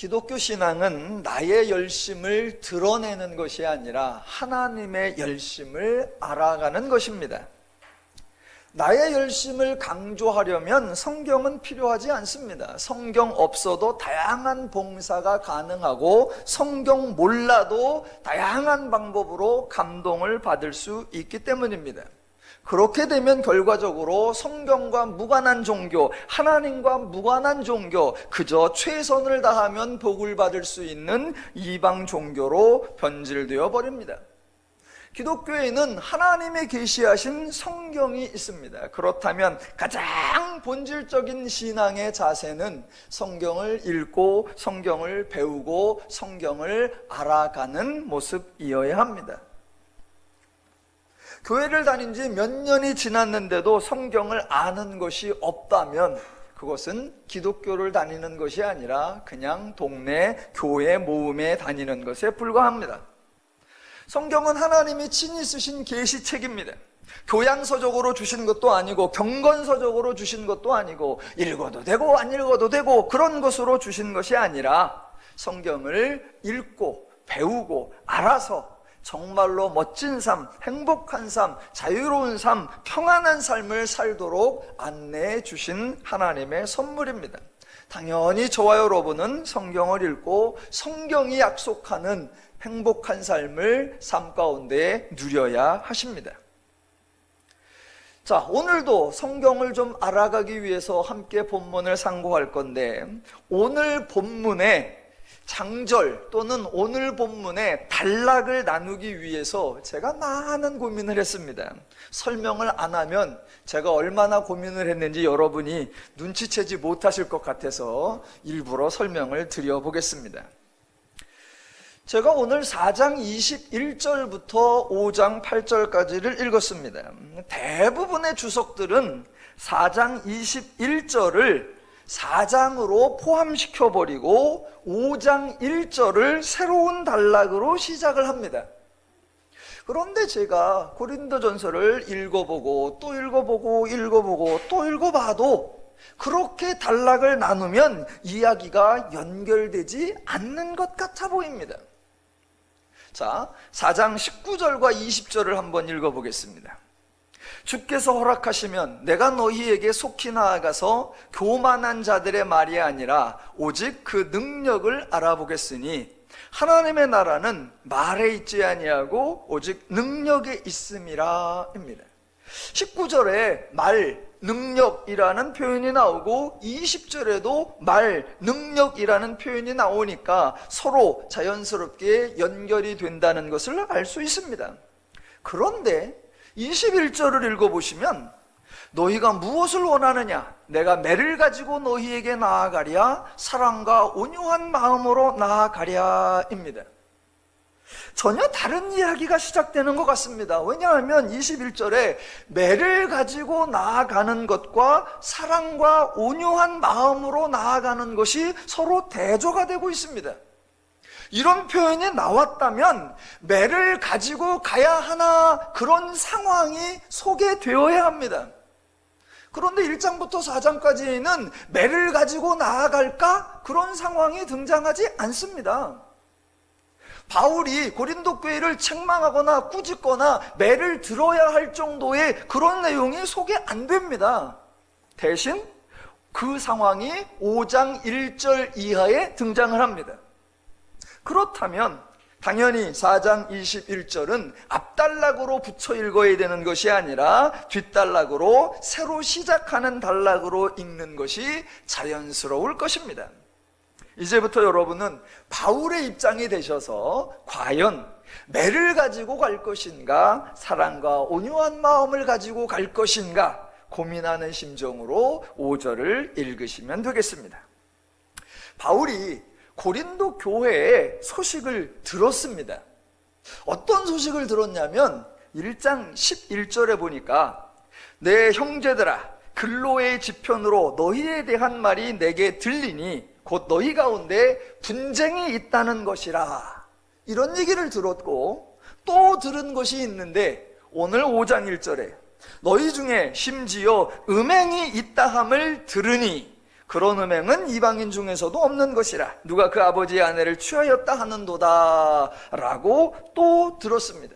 기독교 신앙은 나의 열심을 드러내는 것이 아니라 하나님의 열심을 알아가는 것입니다. 나의 열심을 강조하려면 성경은 필요하지 않습니다. 성경 없어도 다양한 봉사가 가능하고 성경 몰라도 다양한 방법으로 감동을 받을 수 있기 때문입니다. 그렇게 되면 결과적으로 성경과 무관한 종교, 하나님과 무관한 종교, 그저 최선을 다하면 복을 받을 수 있는 이방 종교로 변질되어 버립니다. 기독교에는 하나님의 계시하신 성경이 있습니다. 그렇다면 가장 본질적인 신앙의 자세는 성경을 읽고 성경을 배우고 성경을 알아가는 모습이어야 합니다. 교회를 다닌 지 몇 년이 지났는데도 성경을 아는 것이 없다면 그것은 기독교를 다니는 것이 아니라 그냥 동네 교회 모임에 다니는 것에 불과합니다. 성경은 하나님이 친히 쓰신 계시책입니다. 교양서적으로 주신 것도 아니고 경건서적으로 주신 것도 아니고 읽어도 되고 안 읽어도 되고 그런 것으로 주신 것이 아니라 성경을 읽고 배우고 알아서 정말로 멋진 삶, 행복한 삶, 자유로운 삶, 평안한 삶을 살도록 안내해 주신 하나님의 선물입니다. 당연히 저와 여러분은 성경을 읽고 성경이 약속하는 행복한 삶을 삶 가운데 누려야 하십니다. 자, 오늘도 성경을 좀 알아가기 위해서 함께 본문을 상고할 건데 오늘 본문에 장절 또는 오늘 본문에 단락을 나누기 위해서 제가 많은 고민을 했습니다. 설명을 안 하면 제가 얼마나 고민을 했는지 여러분이 눈치채지 못하실 것 같아서 일부러 설명을 드려보겠습니다. 제가 오늘 4장 21절부터 5장 8절까지를 읽었습니다. 대부분의 주석들은 4장 21절을 4장으로 포함시켜버리고 5장 1절을 새로운 단락으로 시작을 합니다. 그런데 제가 고린도전서를 읽어보고 또 읽어보고 또 읽어봐도 그렇게 단락을 나누면 이야기가 연결되지 않는 것 같아 보입니다. 자, 4장 19절과 20절을 한번 읽어보겠습니다. 주께서 허락하시면 내가 너희에게 속히 나아가서 교만한 자들의 말이 아니라 오직 그 능력을 알아보겠으니 하나님의 나라는 말에 있지 아니하고 오직 능력에 있음이라 입니다. 19절에 말, 능력이라는 표현이 나오고 20절에도 말, 능력이라는 표현이 나오니까 서로 자연스럽게 연결이 된다는 것을 알 수 있습니다. 그런데 21절을 읽어보시면 너희가 무엇을 원하느냐? 내가 매를 가지고 너희에게 나아가랴 사랑과 온유한 마음으로 나아가랴 입니다. 전혀 다른 이야기가 시작되는 것 같습니다. 왜냐하면 21절에 매를 가지고 나아가는 것과 사랑과 온유한 마음으로 나아가는 것이 서로 대조가 되고 있습니다. 이런 표현이 나왔다면 매를 가지고 가야 하나 그런 상황이 소개되어야 합니다. 그런데 1장부터 4장까지는 매를 가지고 나아갈까? 그런 상황이 등장하지 않습니다. 바울이 고린도 교회를 책망하거나 꾸짖거나 매를 들어야 할 정도의 그런 내용이 소개 안 됩니다. 대신 그 상황이 5장 1절 이하에 등장을 합니다. 그렇다면 당연히 4장 21절은 앞단락으로 붙여 읽어야 되는 것이 아니라 뒷단락으로 새로 시작하는 단락으로 읽는 것이 자연스러울 것입니다. 이제부터 여러분은 바울의 입장이 되셔서 과연 매를 가지고 갈 것인가 사랑과 온유한 마음을 가지고 갈 것인가 고민하는 심정으로 5절을 읽으시면 되겠습니다. 바울이 고린도 교회의 소식을 들었습니다. 어떤 소식을 들었냐면 1장 11절에 보니까 내 형제들아 글로의 지편으로 너희에 대한 말이 내게 들리니 곧 너희 가운데 분쟁이 있다는 것이라 이런 얘기를 들었고 또 들은 것이 있는데 오늘 5장 1절에 너희 중에 심지어 음행이 있다함을 들으니 그런 음행은 이방인 중에서도 없는 것이라. 누가 그 아버지의 아내를 취하였다 하는도다 라고 또 들었습니다.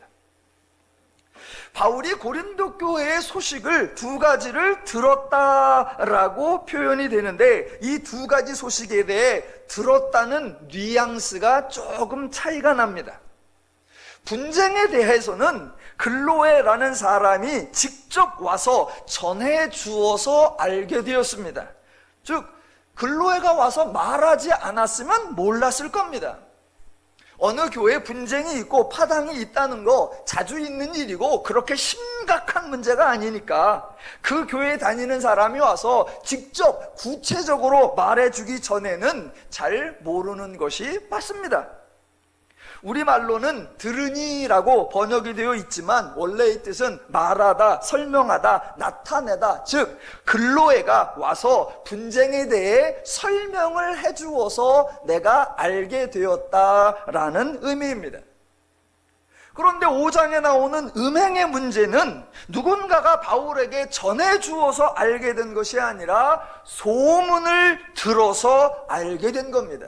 바울이 고린도 교회의 소식을 두 가지를 들었다라고 표현이 되는데, 이 두 가지 소식에 대해 들었다는 뉘앙스가 조금 차이가 납니다. 분쟁에 대해서는 글로에라는 사람이 직접 와서 전해 주어서 알게 되었습니다. 즉, 글로에가 와서 말하지 않았으면 몰랐을 겁니다. 어느 교회에 분쟁이 있고 파당이 있다는 거 자주 있는 일이고 그렇게 심각한 문제가 아니니까 그 교회에 다니는 사람이 와서 직접 구체적으로 말해주기 전에는 잘 모르는 것이 맞습니다. 우리말로는 들으니라고 번역이 되어 있지만 원래의 뜻은 말하다, 설명하다, 나타내다. 즉 글로에가 와서 분쟁에 대해 설명을 해주어서 내가 알게 되었다라는 의미입니다. 그런데 5장에 나오는 음행의 문제는 누군가가 바울에게 전해주어서 알게 된 것이 아니라 소문을 들어서 알게 된 겁니다.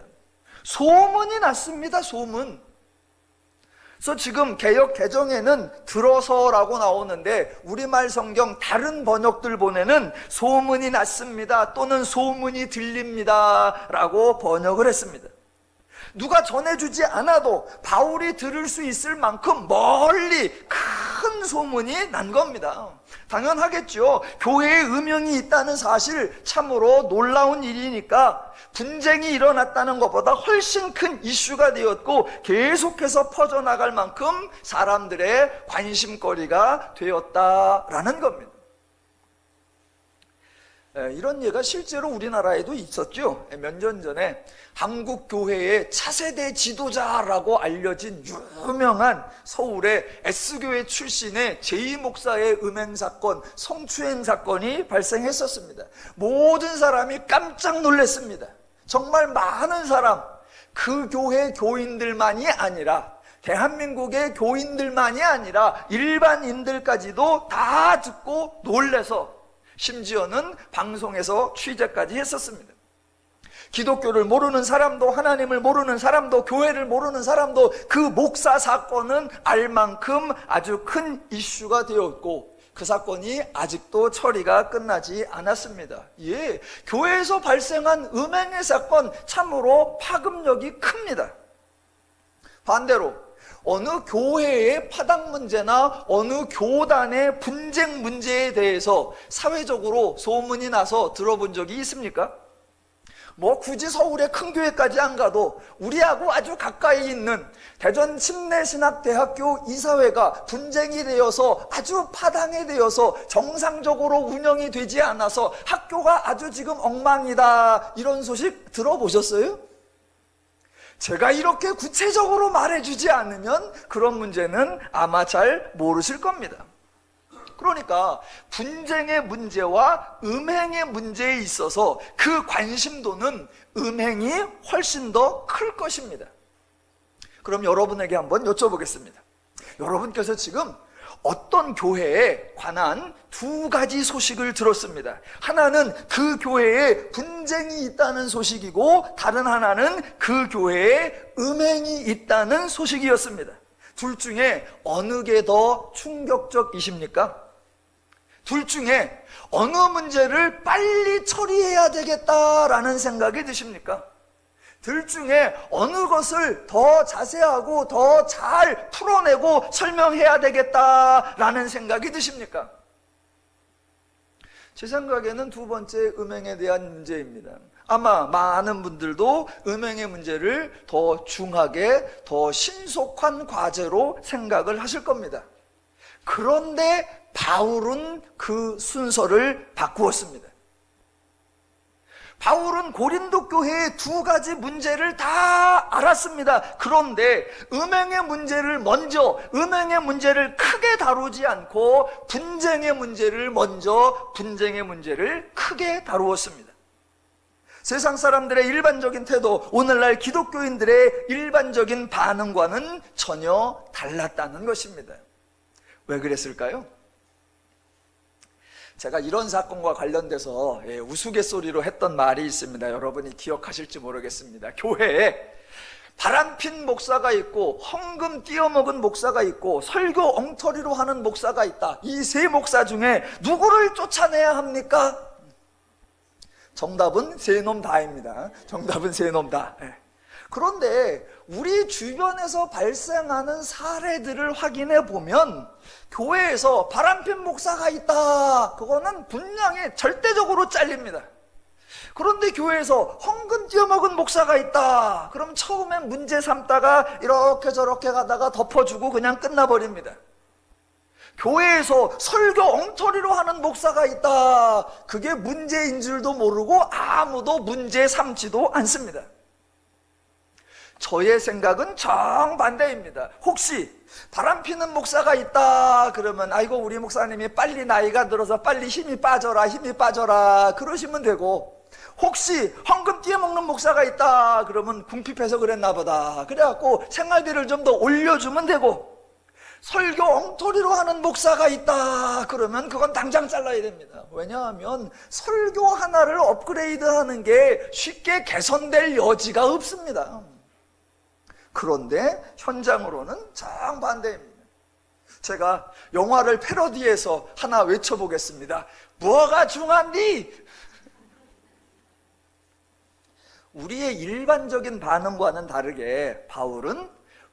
소문이 났습니다. 소문. 그래서 지금 개역 개정에는 들어서라고 나오는데 우리말 성경 다른 번역들 보내는 소문이 났습니다 또는 소문이 들립니다 라고 번역을 했습니다. 누가 전해주지 않아도 바울이 들을 수 있을 만큼 멀리 큰 소문이 난 겁니다. 당연하겠죠. 교회에 음행이 있다는 사실 참으로 놀라운 일이니까 분쟁이 일어났다는 것보다 훨씬 큰 이슈가 되었고 계속해서 퍼져나갈 만큼 사람들의 관심거리가 되었다라는 겁니다. 이런 예가 실제로 우리나라에도 있었죠. 몇 년 전에 한국 교회의 차세대 지도자라고 알려진 유명한 서울의 S교회 출신의 제2목사의 음행사건, 성추행 사건이 발생했었습니다. 모든 사람이 깜짝 놀랐습니다. 정말 많은 사람, 그 교회 교인들만이 아니라 대한민국의 교인들만이 아니라 일반인들까지도 다 듣고 놀라서 심지어는 방송에서 취재까지 했었습니다. 기독교를 모르는 사람도 하나님을 모르는 사람도 교회를 모르는 사람도 그 목사 사건은 알 만큼 아주 큰 이슈가 되었고 그 사건이 아직도 처리가 끝나지 않았습니다. 예, 교회에서 발생한 음행의 사건 참으로 파급력이 큽니다. 반대로 어느 교회의 파당 문제나 어느 교단의 분쟁 문제에 대해서 사회적으로 소문이 나서 들어본 적이 있습니까? 굳이 서울의 큰 교회까지 안 가도 우리하고 아주 가까이 있는 대전 침례신학대학교 이사회가 분쟁이 되어서 아주 파당이 되어서 정상적으로 운영이 되지 않아서 학교가 아주 지금 엉망이다 이런 소식 들어보셨어요? 제가 이렇게 구체적으로 말해주지 않으면 그런 문제는 아마 잘 모르실 겁니다. 그러니까 분쟁의 문제와 음행의 문제에 있어서 그 관심도는 음행이 훨씬 더 클 것입니다. 그럼 여러분에게 한번 여쭤보겠습니다. 여러분께서 지금 어떤 교회에 관한 두 가지 소식을 들었습니다. 하나는 그 교회에 분쟁이 있다는 소식이고 다른 하나는 그 교회에 음행이 있다는 소식이었습니다. 둘 중에 어느 게 더 충격적이십니까? 둘 중에 어느 문제를 빨리 처리해야 되겠다라는 생각이 드십니까? 둘 중에 어느 것을 더 자세하고 더 잘 풀어내고 설명해야 되겠다라는 생각이 드십니까? 제 생각에는 두 번째 음행에 대한 문제입니다. 아마 많은 분들도 음행의 문제를 더 중하게, 더 신속한 과제로 생각을 하실 겁니다. 그런데 바울은 그 순서를 바꾸었습니다. 바울은 고린도 교회의 두 가지 문제를 다 알았습니다. 그런데 음행의 문제를 크게 다루지 않고 분쟁의 문제를 먼저 분쟁의 문제를 크게 다루었습니다. 세상 사람들의 일반적인 태도, 오늘날 기독교인들의 일반적인 반응과는 전혀 달랐다는 것입니다. 왜 그랬을까요? 제가 이런 사건과 관련돼서 우스갯소리로 했던 말이 있습니다. 여러분이 기억하실지 모르겠습니다. 교회에 바람핀 목사가 있고 헌금 띄어먹은 목사가 있고 설교 엉터리로 하는 목사가 있다. 이 세 목사 중에 누구를 쫓아내야 합니까? 정답은 세 놈 다입니다. 정답은 세 놈 다. 그런데 우리 주변에서 발생하는 사례들을 확인해 보면 교회에서 바람핀 목사가 있다. 그거는 분명히 절대적으로 잘립니다. 그런데 교회에서 헌금 띄어먹은 목사가 있다. 그럼 처음엔 문제 삼다가 이렇게 저렇게 가다가 덮어주고 그냥 끝나버립니다. 교회에서 설교 엉터리로 하는 목사가 있다. 그게 문제인 줄도 모르고 아무도 문제 삼지도 않습니다. 저의 생각은 정반대입니다. 혹시 바람피는 목사가 있다 그러면 아이고 우리 목사님이 빨리 나이가 들어서 빨리 힘이 빠져라 그러시면 되고, 혹시 헌금 띄어먹는 목사가 있다 그러면 궁핍해서 그랬나 보다 그래갖고 생활비를 좀 더 올려주면 되고, 설교 엉터리로 하는 목사가 있다 그러면 그건 당장 잘라야 됩니다. 왜냐하면 설교 하나를 업그레이드하는 게 쉽게 개선될 여지가 없습니다. 그런데 현장으로는 정반대입니다. 제가 영화를 패러디해서 하나 외쳐보겠습니다. 뭐가 중요한디? 우리의 일반적인 반응과는 다르게 바울은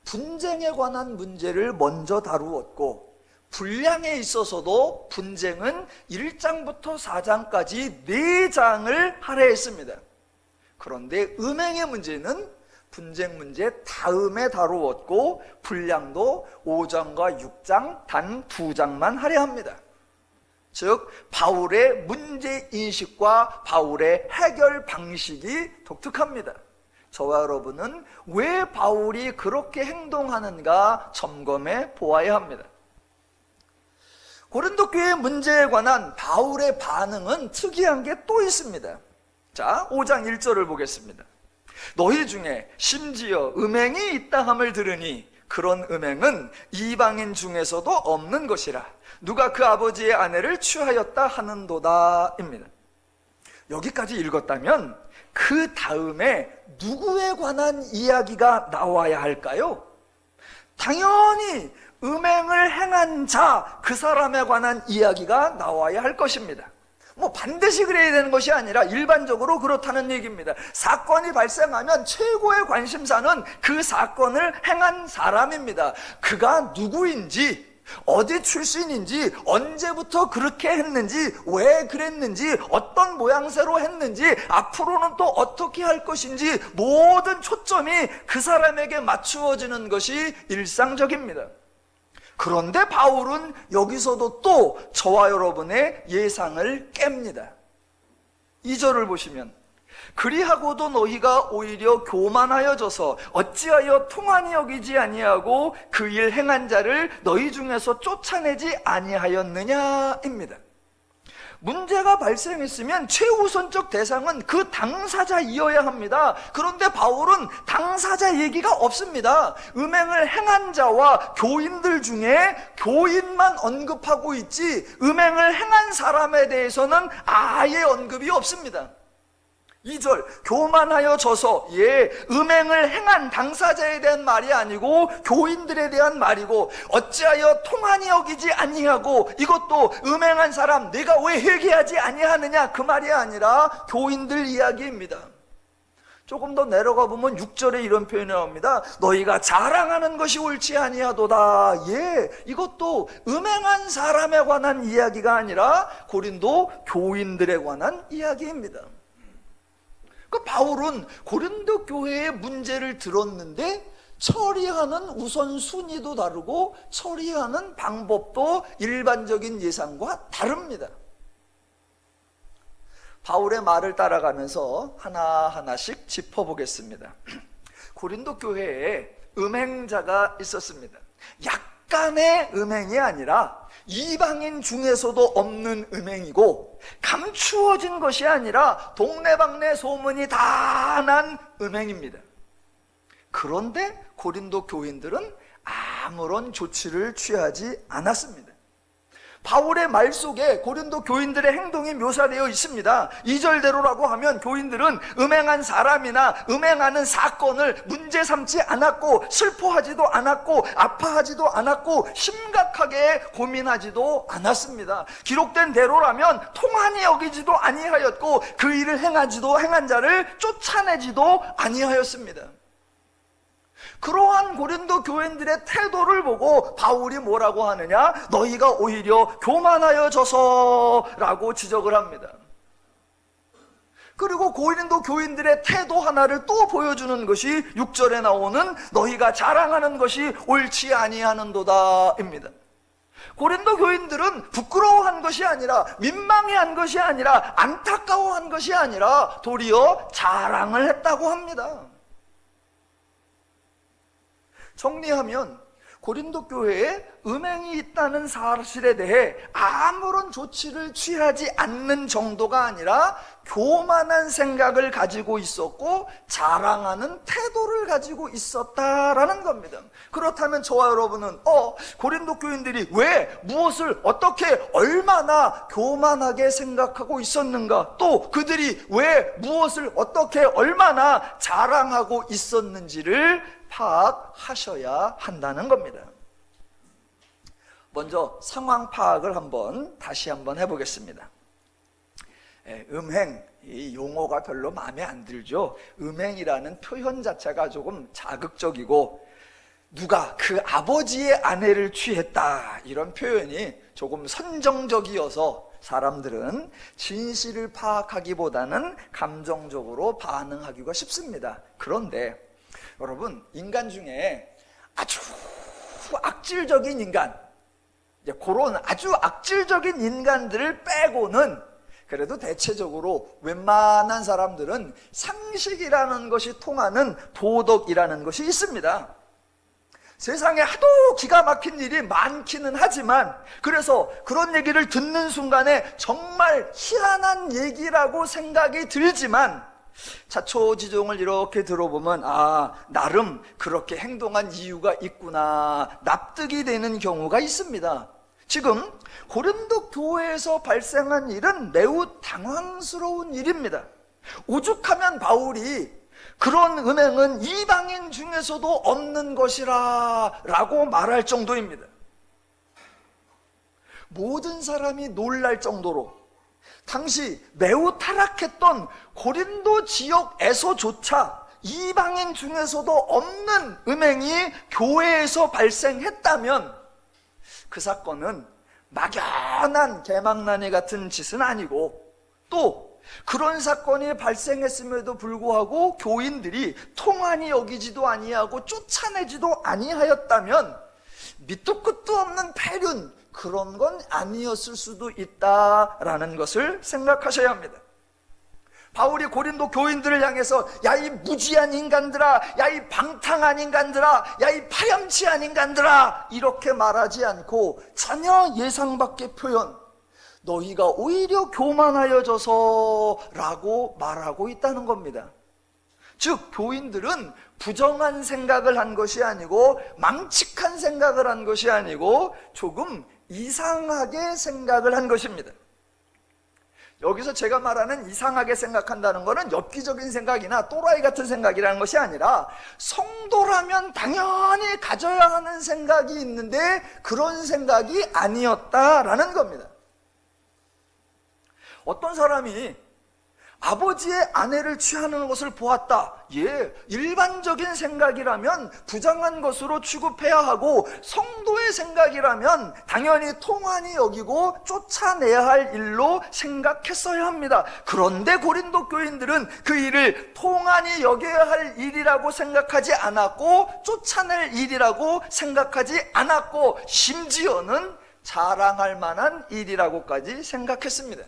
분쟁에 관한 문제를 먼저 다루었고, 분량에 있어서도 분쟁은 1장부터 4장까지 4장을 할애했습니다. 그런데 음행의 문제는 분쟁 문제 다음에 다루었고, 분량도 5장과 6장 단 2장만 할애합니다. 즉 바울의 문제인식과 바울의 해결 방식이 독특합니다. 저와 여러분은 왜 바울이 그렇게 행동하는가 점검해 보아야 합니다. 고린도 교회 문제에 관한 바울의 반응은 특이한 게 또 있습니다. 자, 5장 1절을 보겠습니다. 너희 중에 심지어 음행이 있다 함을 들으니 그런 음행은 이방인 중에서도 없는 것이라. 누가 그 아버지의 아내를 취하였다 하는도다 입니다. 여기까지 읽었다면 그 다음에 누구에 관한 이야기가 나와야 할까요? 당연히 음행을 행한 자, 그 사람에 관한 이야기가 나와야 할 것입니다. 반드시 그래야 되는 것이 아니라 일반적으로 그렇다는 얘기입니다. 사건이 발생하면 최고의 관심사는 그 사건을 행한 사람입니다. 그가 누구인지, 어디 출신인지, 언제부터 그렇게 했는지, 왜 그랬는지, 어떤 모양새로 했는지, 앞으로는 또 어떻게 할 것인지, 모든 초점이 그 사람에게 맞추어지는 것이 일상적입니다. 그런데 바울은 여기서도 또 저와 여러분의 예상을 깹니다. 2절을 보시면 그리하고도 너희가 오히려 교만하여져서 어찌하여 통한이 여기지 아니하고 그 일 행한 자를 너희 중에서 쫓아내지 아니하였느냐입니다. 문제가 발생했으면 최우선적 대상은 그 당사자이어야 합니다. 그런데 바울은 당사자 얘기가 없습니다. 음행을 행한 자와 교인들 중에 교인만 언급하고 있지 음행을 행한 사람에 대해서는 아예 언급이 없습니다. 2절 교만하여 져서, 음행을 행한 당사자에 대한 말이 아니고 교인들에 대한 말이고, 어찌하여 통한이 여기지 아니하고, 이것도 음행한 사람 내가 왜 회개하지 아니하느냐 그 말이 아니라 교인들 이야기입니다. 조금 더 내려가 보면 6절에 이런 표현이 나옵니다. 너희가 자랑하는 것이 옳지 아니하도다. 이것도 음행한 사람에 관한 이야기가 아니라 고린도 교인들에 관한 이야기입니다. 바울은 고린도 교회의 문제를 들었는데 처리하는 우선순위도 다르고 처리하는 방법도 일반적인 예상과 다릅니다. 바울의 말을 따라가면서 하나하나씩 짚어보겠습니다. 고린도 교회에 음행자가 있었습니다. 약간의 음행이 아니라 이방인 중에서도 없는 음행이고, 감추어진 것이 아니라 동네방네 소문이 다 난 음행입니다. 그런데 고린도 교인들은 아무런 조치를 취하지 않았습니다. 바울의 말 속에 고린도 교인들의 행동이 묘사되어 있습니다. 2절대로라고 하면 교인들은 음행한 사람이나 음행하는 사건을 문제 삼지 않았고, 슬퍼하지도 않았고, 아파하지도 않았고, 심각하게 고민하지도 않았습니다. 기록된 대로라면 통한이 여기지도 아니하였고, 그 일을 행한 자를 쫓아내지도 아니하였습니다. 그러한 고린도 교인들의 태도를 보고 바울이 뭐라고 하느냐? 너희가 오히려 교만하여져서라고 지적을 합니다. 그리고 고린도 교인들의 태도 하나를 또 보여주는 것이 6절에 나오는 너희가 자랑하는 것이 옳지 아니하는도다입니다. 고린도 교인들은 부끄러워한 것이 아니라, 민망해한 것이 아니라, 안타까워한 것이 아니라 도리어 자랑을 했다고 합니다. 정리하면 고린도 교회에 음행이 있다는 사실에 대해 아무런 조치를 취하지 않는 정도가 아니라 교만한 생각을 가지고 있었고 자랑하는 태도를 가지고 있었다라는 겁니다. 그렇다면 저와 여러분은 고린도 교인들이 왜 무엇을 어떻게 얼마나 교만하게 생각하고 있었는가, 또 그들이 왜 무엇을 어떻게 얼마나 자랑하고 있었는지를 파악하셔야 한다는 겁니다. 먼저 상황 파악을 다시 한번 해보겠습니다. 음행, 이 용어가 별로 마음에 안 들죠. 음행이라는 표현 자체가 조금 자극적이고, 누가 그 아버지의 아내를 취했다, 이런 표현이 조금 선정적이어서 사람들은 진실을 파악하기보다는 감정적으로 반응하기가 쉽습니다. 그런데 여러분, 인간 중에 아주 악질적인 인간, 그런 아주 악질적인 인간들을 빼고는 그래도 대체적으로 웬만한 사람들은 상식이라는 것이 통하는 도덕이라는 것이 있습니다. 세상에 하도 기가 막힌 일이 많기는 하지만, 그래서 그런 얘기를 듣는 순간에 정말 희한한 얘기라고 생각이 들지만, 자초지종을 이렇게 들어보면 나름 그렇게 행동한 이유가 있구나, 납득이 되는 경우가 있습니다. 지금 고린도 교회에서 발생한 일은 매우 당황스러운 일입니다. 오죽하면 바울이 그런 음행은 이방인 중에서도 없는 것이라 라고 말할 정도입니다. 모든 사람이 놀랄 정도로 당시 매우 타락했던 고린도 지역에서조차 이방인 중에서도 없는 음행이 교회에서 발생했다면 그 사건은 막연한 개망나니 같은 짓은 아니고, 또 그런 사건이 발생했음에도 불구하고 교인들이 통한이 여기지도 아니하고 쫓아내지도 아니하였다면 밑도 끝도 없는 폐륜, 그런 건 아니었을 수도 있다라는 것을 생각하셔야 합니다. 바울이 고린도 교인들을 향해서 야 이 무지한 인간들아, 야 이 방탕한 인간들아, 야 이 파렴치한 인간들아, 이렇게 말하지 않고 전혀 예상 밖의 표현, 너희가 오히려 교만하여져서 라고 말하고 있다는 겁니다. 즉 교인들은 부정한 생각을 한 것이 아니고, 망측한 생각을 한 것이 아니고 조금 이상하게 생각을 한 것입니다. 여기서 제가 말하는 이상하게 생각한다는 것은 엽기적인 생각이나 또라이 같은 생각이라는 것이 아니라, 성도라면 당연히 가져야 하는 생각이 있는데 그런 생각이 아니었다라는 겁니다. 어떤 사람이 아버지의 아내를 취하는 것을 보았다, 일반적인 생각이라면 부정한 것으로 취급해야 하고, 성도의 생각이라면 당연히 통한이 여기고 쫓아내야 할 일로 생각했어야 합니다. 그런데 고린도 교인들은 그 일을 통한이 여겨야 할 일이라고 생각하지 않았고, 쫓아낼 일이라고 생각하지 않았고, 심지어는 자랑할 만한 일이라고까지 생각했습니다.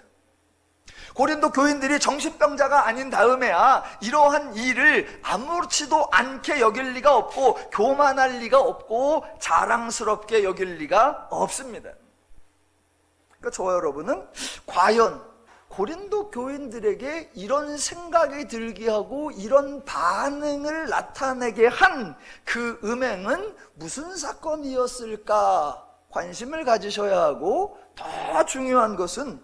고린도 교인들이 정신병자가 아닌 다음에야 이러한 일을 아무렇지도 않게 여길 리가 없고, 교만할 리가 없고, 자랑스럽게 여길 리가 없습니다. 그러니까 저와 여러분은 과연 고린도 교인들에게 이런 생각이 들게 하고 이런 반응을 나타내게 한 그 음행은 무슨 사건이었을까 관심을 가지셔야 하고, 더 중요한 것은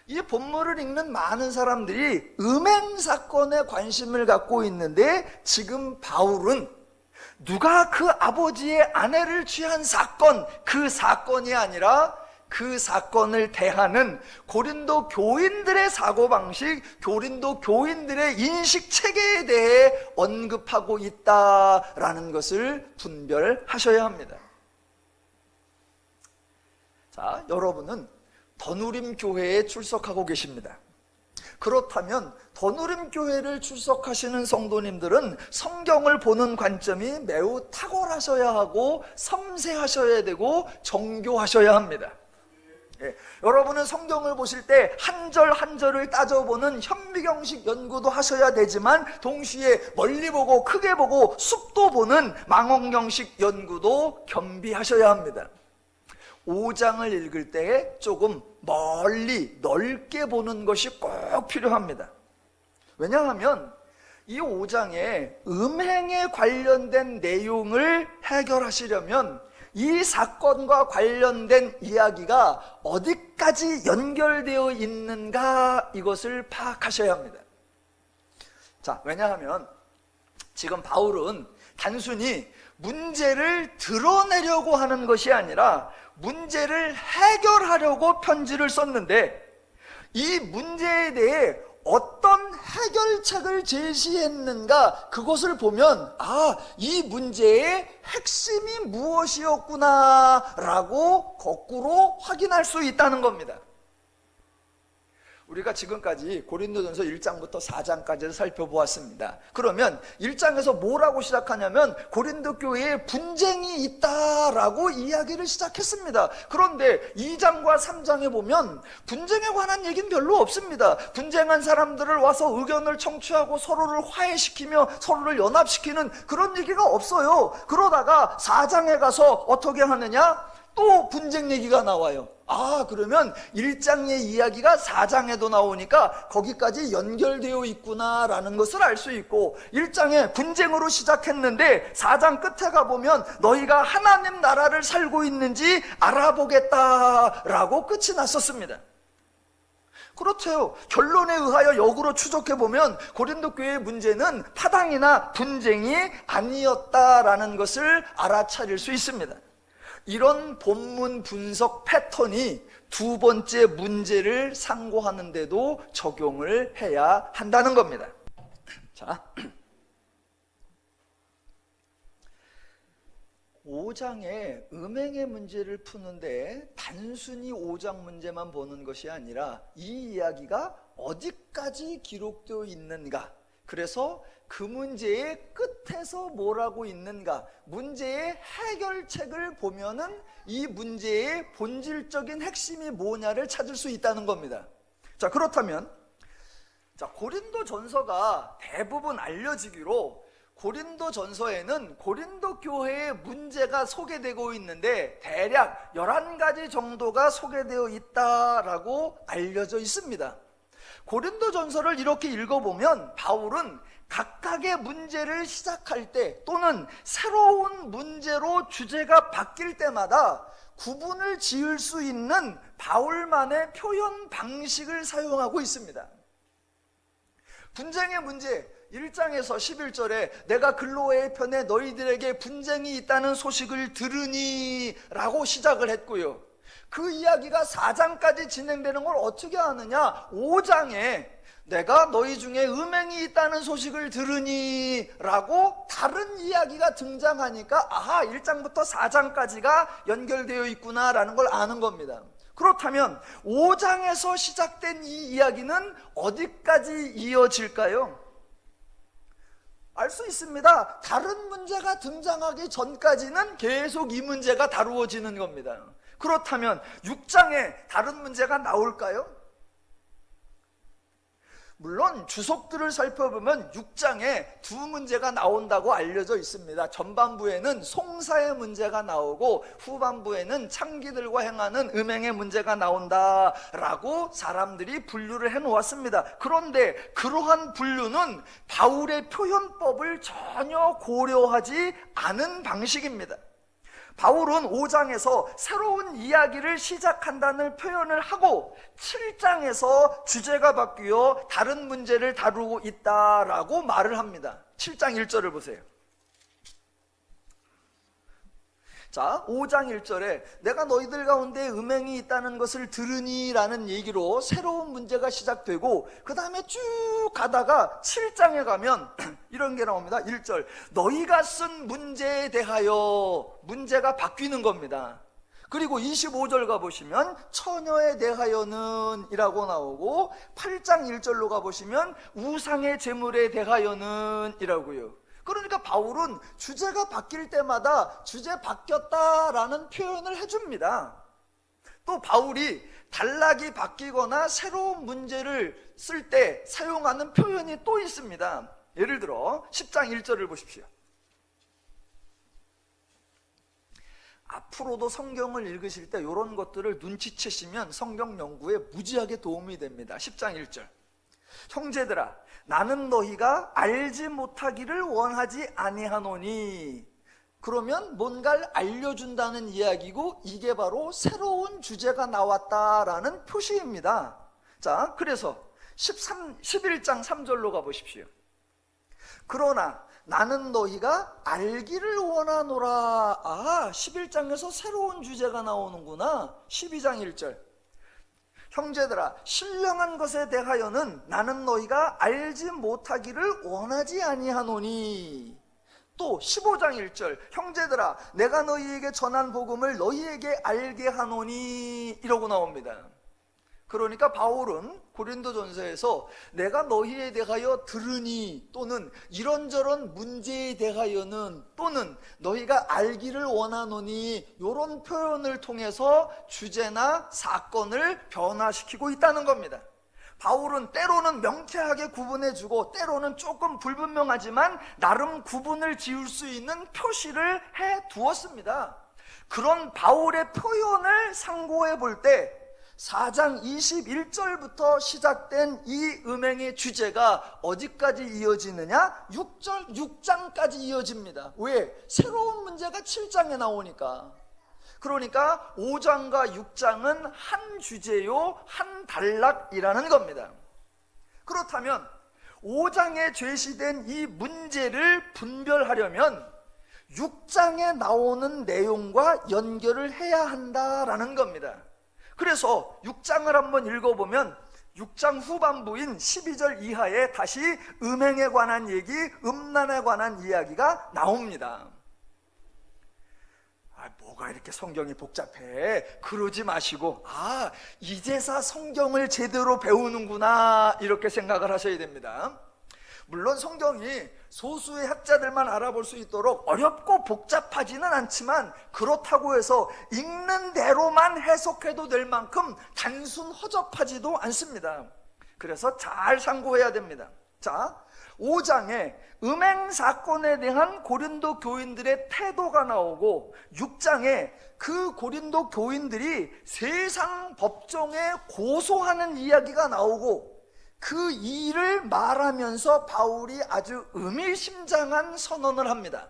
이 본문을 읽는 많은 사람들이 음행 사건에 관심을 갖고 있는데, 지금 바울은 누가 그 아버지의 아내를 취한 사건, 그 사건이 아니라 그 사건을 대하는 고린도 교인들의 사고방식, 고린도 교인들의 인식체계에 대해 언급하고 있다라는 것을 분별하셔야 합니다. 자, 여러분은 더누림 교회에 출석하고 계십니다. 그렇다면 더누림 교회를 출석하시는 성도님들은 성경을 보는 관점이 매우 탁월하셔야 하고, 섬세하셔야 되고, 정교하셔야 합니다. 예, 여러분은 성경을 보실 때 한 절 한 절을 따져보는 현미경식 연구도 하셔야 되지만, 동시에 멀리 보고 크게 보고 숲도 보는 망원경식 연구도 겸비하셔야 합니다. 5장을 읽을 때 조금 멀리 넓게 보는 것이 꼭 필요합니다. 왜냐하면 이 5장에 음행에 관련된 내용을 해결하시려면 이 사건과 관련된 이야기가 어디까지 연결되어 있는가, 이것을 파악하셔야 합니다. 자, 왜냐하면 지금 바울은 단순히 문제를 드러내려고 하는 것이 아니라 문제를 해결하려고 편지를 썼는데, 이 문제에 대해 어떤 해결책을 제시했는가, 그것을 보면 이 문제의 핵심이 무엇이었구나 라고 거꾸로 확인할 수 있다는 겁니다. 우리가 지금까지 고린도전서 1장부터 4장까지를 살펴보았습니다. 그러면 1장에서 뭐라고 시작하냐면 고린도 교회에 분쟁이 있다라고 이야기를 시작했습니다. 그런데 2장과 3장에 보면 분쟁에 관한 얘기는 별로 없습니다. 분쟁한 사람들을 와서 의견을 청취하고 서로를 화해시키며 서로를 연합시키는 그런 얘기가 없어요. 그러다가 4장에 가서 어떻게 하느냐? 또 분쟁 얘기가 나와요. 그러면 1장의 이야기가 4장에도 나오니까 거기까지 연결되어 있구나라는 것을 알 수 있고, 1장에 분쟁으로 시작했는데 4장 끝에 가보면 너희가 하나님 나라를 살고 있는지 알아보겠다라고 끝이 났었습니다. 그렇대요. 결론에 의하여 역으로 추적해보면 고린도 교회의 문제는 파당이나 분쟁이 아니었다라는 것을 알아차릴 수 있습니다. 이런 본문 분석 패턴이 두 번째 문제를 상고하는데도 적용을 해야 한다는 겁니다. 자, 5장의 음행의 문제를 푸는데 단순히 5장 문제만 보는 것이 아니라 이 이야기가 어디까지 기록되어 있는가, 그래서 그 문제의 끝에서 뭐라고 있는가, 문제의 해결책을 보면은 이 문제의 본질적인 핵심이 뭐냐를 찾을 수 있다는 겁니다. 자, 그렇다면 고린도 전서가 대부분 알려지기로 고린도 전서에는 고린도 교회의 문제가 소개되고 있는데 대략 11가지 정도가 소개되어 있다라고 알려져 있습니다. 고린도 전서를 이렇게 읽어보면 바울은 각각의 문제를 시작할 때 또는 새로운 문제로 주제가 바뀔 때마다 구분을 지을 수 있는 바울만의 표현 방식을 사용하고 있습니다. 분쟁의 문제, 1장에서 11절에 내가 글로의 편에 너희들에게 분쟁이 있다는 소식을 들으니 라고 시작을 했고요. 그 이야기가 4장까지 진행되는 걸 어떻게 아느냐? 5장에 내가 너희 중에 음행이 있다는 소식을 들으니 라고 다른 이야기가 등장하니까 1장부터 4장까지가 연결되어 있구나 라는 걸 아는 겁니다. 그렇다면 5장에서 시작된 이 이야기는 어디까지 이어질까요? 알 수 있습니다. 다른 문제가 등장하기 전까지는 계속 이 문제가 다루어지는 겁니다. 그렇다면 6장에 다른 문제가 나올까요? 물론 주석들을 살펴보면 6장에 두 문제가 나온다고 알려져 있습니다. 전반부에는 송사의 문제가 나오고 후반부에는 창기들과 행하는 음행의 문제가 나온다라고 사람들이 분류를 해놓았습니다. 그런데 그러한 분류는 바울의 표현법을 전혀 고려하지 않은 방식입니다. 바울은 5장에서 새로운 이야기를 시작한다는 표현을 하고 7장에서 주제가 바뀌어 다른 문제를 다루고 있다라고 말을 합니다. 7장 1절을 보세요. 자, 5장 1절에 내가 너희들 가운데 음행이 있다는 것을 들으니 라는 얘기로 새로운 문제가 시작되고, 그 다음에 쭉 가다가 7장에 가면 이런 게 나옵니다. 1절, 너희가 쓴 문제에 대하여 문제가 바뀌는 겁니다. 그리고 25절 가보시면 처녀에 대하여는 이라고 나오고, 8장 1절로 가보시면 우상의 제물에 대하여는 이라고요. 그러니까 바울은 주제가 바뀔 때마다 주제 바뀌었다라는 표현을 해줍니다. 또 바울이 단락이 바뀌거나 새로운 문제를 쓸 때 사용하는 표현이 또 있습니다. 예를 들어 10장 1절을 보십시오. 앞으로도 성경을 읽으실 때 이런 것들을 눈치채시면 성경 연구에 무지하게 도움이 됩니다. 10장 1절, 형제들아 나는 너희가 알지 못하기를 원하지 아니하노니. 그러면 뭔가를 알려준다는 이야기고, 이게 바로 새로운 주제가 나왔다라는 표시입니다. 자, 그래서 11장 3절로 가보십시오. 그러나 나는 너희가 알기를 원하노라. 11장에서 새로운 주제가 나오는구나. 12장 1절, 형제들아 신령한 것에 대하여는 나는 너희가 알지 못하기를 원하지 아니하노니. 또 15장 1절, 형제들아 내가 너희에게 전한 복음을 너희에게 알게 하노니 이러고 나옵니다. 그러니까 바울은 고린도전서에서 내가 너희에 대하여 들으니, 또는 이런저런 문제에 대하여는, 또는 너희가 알기를 원하노니, 이런 표현을 통해서 주제나 사건을 변화시키고 있다는 겁니다. 바울은 때로는 명쾌하게 구분해주고 때로는 조금 불분명하지만 나름 구분을 지을 수 있는 표시를 해 두었습니다. 그런 바울의 표현을 상고해 볼 때 4장 21절부터 시작된 이 음행의 주제가 어디까지 이어지느냐? 6장까지 이어집니다. 왜? 새로운 문제가 7장에 나오니까. 그러니까 5장과 6장은 한 주제요, 한 단락이라는 겁니다. 그렇다면 5장에 제시된 이 문제를 분별하려면 6장에 나오는 내용과 연결을 해야 한다라는 겁니다. 그래서 6장을 한번 읽어보면 6장 후반부인 12절 이하에 다시 음행에 관한 얘기, 음란에 관한 이야기가 나옵니다. 뭐가 이렇게 성경이 복잡해? 그러지 마시고, 이제서 성경을 제대로 배우는구나, 이렇게 생각을 하셔야 됩니다. 물론 성경이 소수의 학자들만 알아볼 수 있도록 어렵고 복잡하지는 않지만, 그렇다고 해서 읽는 대로만 해석해도 될 만큼 단순 허접하지도 않습니다. 그래서 잘 상고해야 됩니다. 자, 5장에 음행 사건에 대한 고린도 교인들의 태도가 나오고, 6장에 그 고린도 교인들이 세상 법정에 고소하는 이야기가 나오고, 그 일을 말하면서 바울이 아주 의미심장한 선언을 합니다.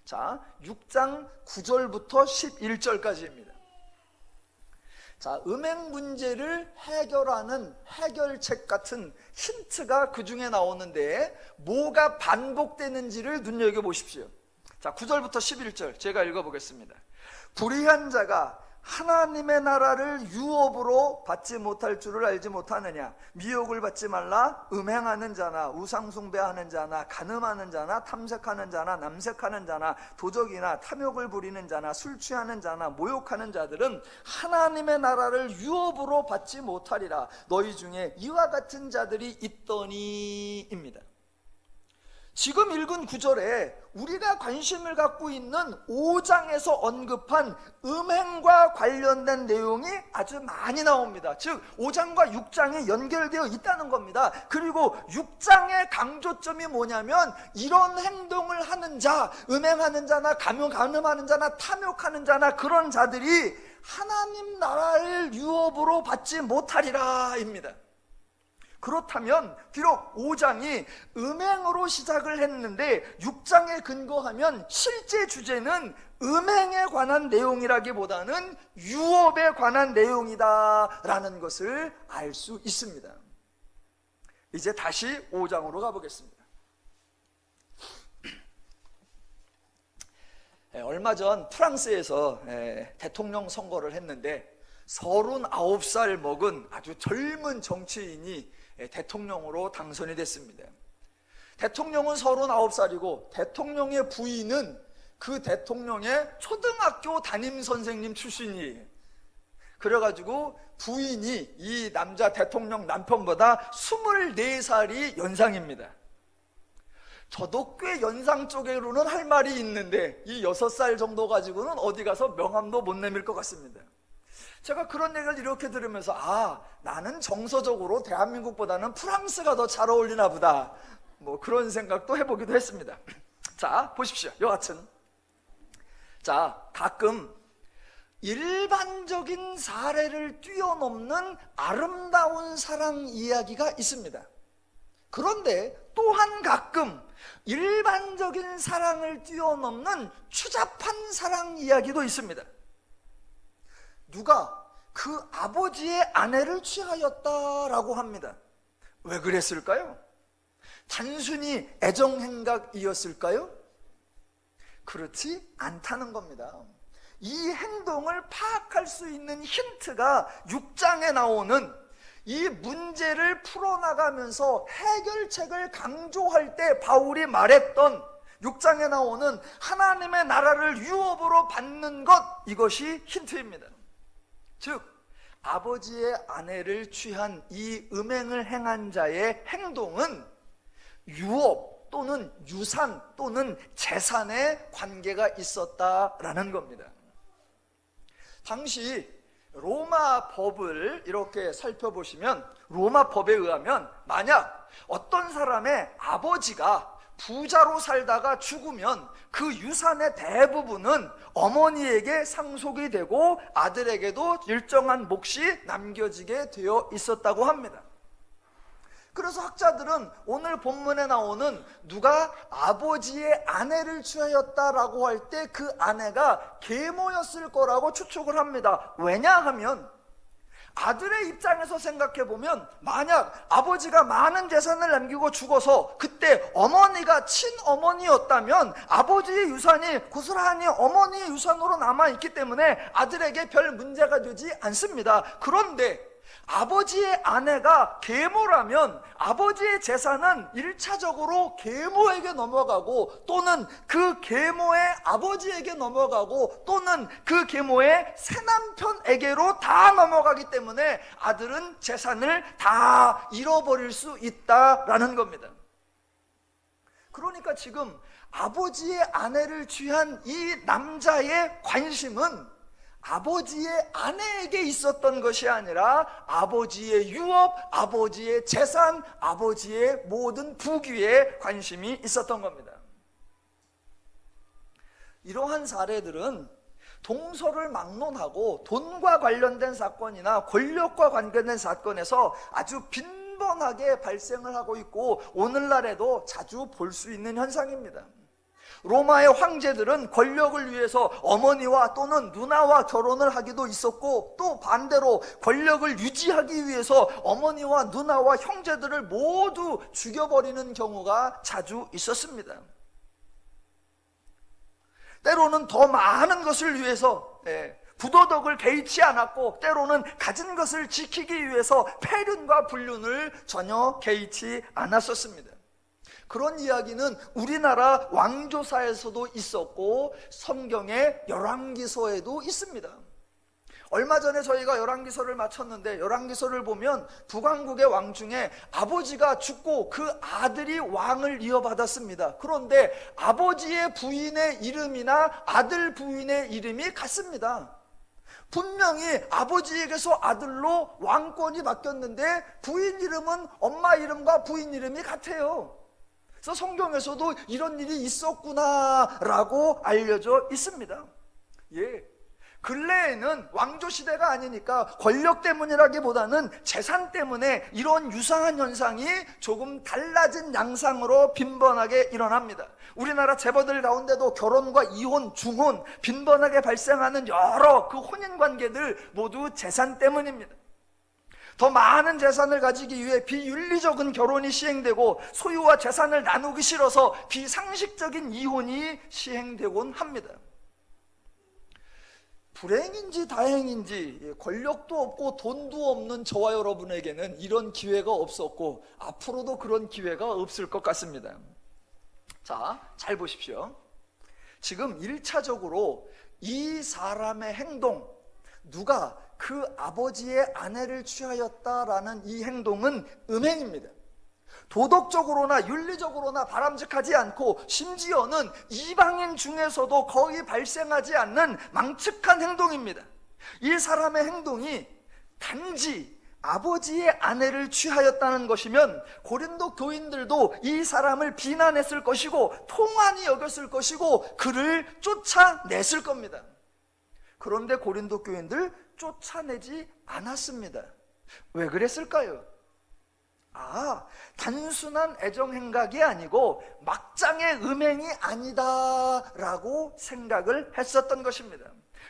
자, 6장 9절부터 11절까지입니다. 자, 음행 문제를 해결하는 해결책 같은 힌트가 그 중에 나오는데 뭐가 반복되는지를 눈여겨보십시오. 자, 9절부터 11절 제가 읽어보겠습니다. 불의한 자가 하나님의 나라를 유업으로 받지 못할 줄을 알지 못하느냐? 미혹을 받지 말라. 음행하는 자나 우상숭배하는 자나 간음하는 자나 탐색하는 자나 남색하는 자나 도적이나 탐욕을 부리는 자나 술 취하는 자나 모욕하는 자들은 하나님의 나라를 유업으로 받지 못하리라. 너희 중에 이와 같은 자들이 있더니입니다. 지금 읽은 9절에 우리가 관심을 갖고 있는 5장에서 언급한 음행과 관련된 내용이 아주 많이 나옵니다. 즉 5장과 6장이 연결되어 있다는 겁니다. 그리고 6장의 강조점이 뭐냐면, 이런 행동을 하는 자, 음행하는 자나 간음하는 자나 탐욕하는 자나 그런 자들이 하나님 나라를 유업으로 받지 못하리라 입니다. 그렇다면 비록 5장이 음행으로 시작을 했는데 6장에 근거하면 실제 주제는 음행에 관한 내용이라기보다는 유업에 관한 내용이다라는 것을 알 수 있습니다. 이제 다시 5장으로 가보겠습니다. 얼마 전 프랑스에서 대통령 선거를 했는데 39살 먹은 아주 젊은 정치인이 대통령으로 당선이 됐습니다. 대통령은 39살이고 대통령의 부인은 그 대통령의 초등학교 담임 선생님 출신이에요. 그래가지고 부인이 이 남자 대통령 남편보다 24살이 연상입니다. 저도 꽤 연상 쪽으로는 할 말이 있는데 이 6살 정도 가지고는 어디 가서 명함도 못 내밀 것 같습니다. 제가 그런 얘기를 이렇게 들으면서 나는 정서적으로 대한민국보다는 프랑스가 더 잘 어울리나 보다, 뭐 그런 생각도 해보기도 했습니다. 자, 보십시오. 여하튼 가끔 일반적인 사례를 뛰어넘는 아름다운 사랑 이야기가 있습니다. 그런데 또한 가끔 일반적인 사랑을 뛰어넘는 추잡한 사랑 이야기도 있습니다. 누가 그 아버지의 아내를 취하였다라고 합니다. 왜 그랬을까요? 단순히 애정행각이었을까요? 그렇지 않다는 겁니다. 이 행동을 파악할 수 있는 힌트가 6장에 나오는 이 문제를 풀어나가면서 해결책을 강조할 때 바울이 말했던 6장에 나오는 하나님의 나라를 유업으로 받는 것, 이것이 힌트입니다. 즉 아버지의 아내를 취한 이 음행을 행한 자의 행동은 유업 또는 유산 또는 재산의 관계가 있었다라는 겁니다. 당시 로마 법을 이렇게 살펴보시면 로마 법에 의하면 만약 어떤 사람의 아버지가 부자로 살다가 죽으면 그 유산의 대부분은 어머니에게 상속이 되고 아들에게도 일정한 몫이 남겨지게 되어 있었다고 합니다. 그래서 학자들은 오늘 본문에 나오는 누가 아버지의 아내를 취하였다라고 할 때 그 아내가 계모였을 거라고 추측을 합니다. 왜냐하면 아들의 입장에서 생각해보면 만약 아버지가 많은 재산을 남기고 죽어서 그때 어머니가 친어머니였다면 아버지의 유산이 고스란히 어머니의 유산으로 남아있기 때문에 아들에게 별 문제가 되지 않습니다. 그런데 아버지의 아내가 계모라면 아버지의 재산은 1차적으로 계모에게 넘어가고 또는 그 계모의 아버지에게 넘어가고 또는 그 계모의 새남편에게로 다 넘어가기 때문에 아들은 재산을 다 잃어버릴 수 있다라는 겁니다. 그러니까 지금 아버지의 아내를 취한 이 남자의 관심은 아버지의 아내에게 있었던 것이 아니라 아버지의 유업, 아버지의 재산, 아버지의 모든 부귀에 관심이 있었던 겁니다. 이러한 사례들은 동서를 막론하고 돈과 관련된 사건이나 권력과 관련된 사건에서 아주 빈번하게 발생을 하고 있고 오늘날에도 자주 볼 수 있는 현상입니다. 로마의 황제들은 권력을 위해서 어머니와 또는 누나와 결혼을 하기도 있었고 또 반대로 권력을 유지하기 위해서 어머니와 누나와 형제들을 모두 죽여버리는 경우가 자주 있었습니다. 때로는 더 많은 것을 위해서 부도덕을 개의치 않았고 때로는 가진 것을 지키기 위해서 폐륜과 불륜을 전혀 개의치 않았었습니다. 그런 이야기는 우리나라 왕조사에서도 있었고 성경의 열왕기서에도 있습니다. 얼마 전에 저희가 열왕기서를 마쳤는데 열왕기서를 보면 북왕국의 왕 중에 아버지가 죽고 그 아들이 왕을 이어받았습니다. 그런데 아버지의 부인의 이름이나 아들 부인의 이름이 같습니다. 분명히 아버지에게서 아들로 왕권이 바뀌었는데 부인 이름은 엄마 이름과 부인 이름이 같아요. 그래서 성경에서도 이런 일이 있었구나라고 알려져 있습니다. 근래에는 왕조 시대가 아니니까 권력 때문이라기보다는 재산 때문에 이런 유사한 현상이 조금 달라진 양상으로 빈번하게 일어납니다. 우리나라 재벌들 가운데도 결혼과 이혼, 중혼 빈번하게 발생하는 여러 그 혼인관계들 모두 재산 때문입니다. 더 많은 재산을 가지기 위해 비윤리적인 결혼이 시행되고 소유와 재산을 나누기 싫어서 비상식적인 이혼이 시행되곤 합니다. 불행인지 다행인지 권력도 없고 돈도 없는 저와 여러분에게는 이런 기회가 없었고 앞으로도 그런 기회가 없을 것 같습니다. 자, 잘 보십시오. 지금 1차적으로 이 사람의 행동, 누가 그 아버지의 아내를 취하였다라는 이 행동은 음행입니다. 도덕적으로나 윤리적으로나 바람직하지 않고 심지어는 이방인 중에서도 거의 발생하지 않는 망측한 행동입니다. 이 사람의 행동이 단지 아버지의 아내를 취하였다는 것이면 고린도 교인들도 이 사람을 비난했을 것이고 통한이 여겼을 것이고 그를 쫓아냈을 겁니다. 그런데 고린도 교인들 쫓아내지 않았습니다. 왜 그랬을까요? 단순한 애정행각이 아니고 막장의 음행이 아니다라고 생각을 했었던 것입니다.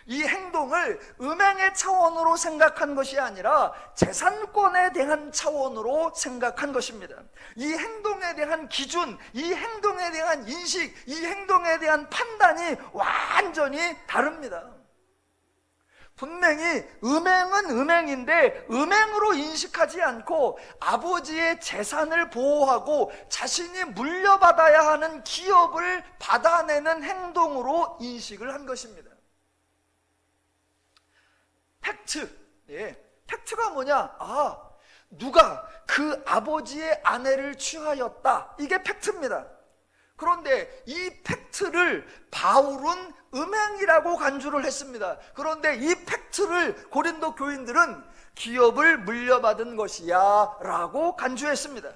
이 행동을 음행의 차원으로 생각한 것이 아니라 재산권에 대한 차원으로 생각한 것입니다. 이 행동에 대한 기준, 이 행동에 대한 인식, 이 행동에 대한 판단이 완전히 다릅니다. 분명히 음행은 음행인데 음행으로 인식하지 않고 아버지의 재산을 보호하고 자신이 물려받아야 하는 기업을 받아내는 행동으로 인식을 한 것입니다. 팩트. 팩트가 뭐냐? 누가 그 아버지의 아내를 취하였다. 이게 팩트입니다. 그런데 이 팩트를 바울은 음행이라고 간주를 했습니다. 그런데 이 팩트를 고린도 교인들은 기업을 물려받은 것이야 라고 간주했습니다.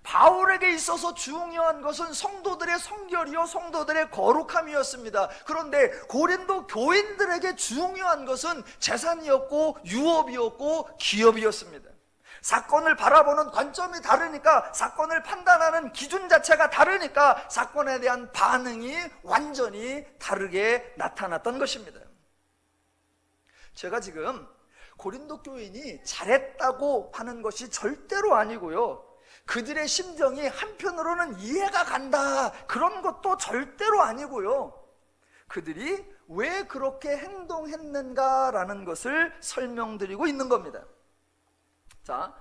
바울에게 있어서 중요한 것은 성도들의 성결이요 성도들의 거룩함이었습니다. 그런데 고린도 교인들에게 중요한 것은 재산이었고 유업이었고 기업이었습니다. 사건을 바라보는 관점이 다르니까, 사건을 판단하는 기준 자체가 다르니까 사건에 대한 반응이 완전히 다르게 나타났던 것입니다. 제가 지금 고린도 교인이 잘했다고 하는 것이 절대로 아니고요, 그들의 심정이 한편으로는 이해가 간다, 그런 것도 절대로 아니고요, 그들이 왜 그렇게 행동했는가라는 것을 설명드리고 있는 겁니다. 자,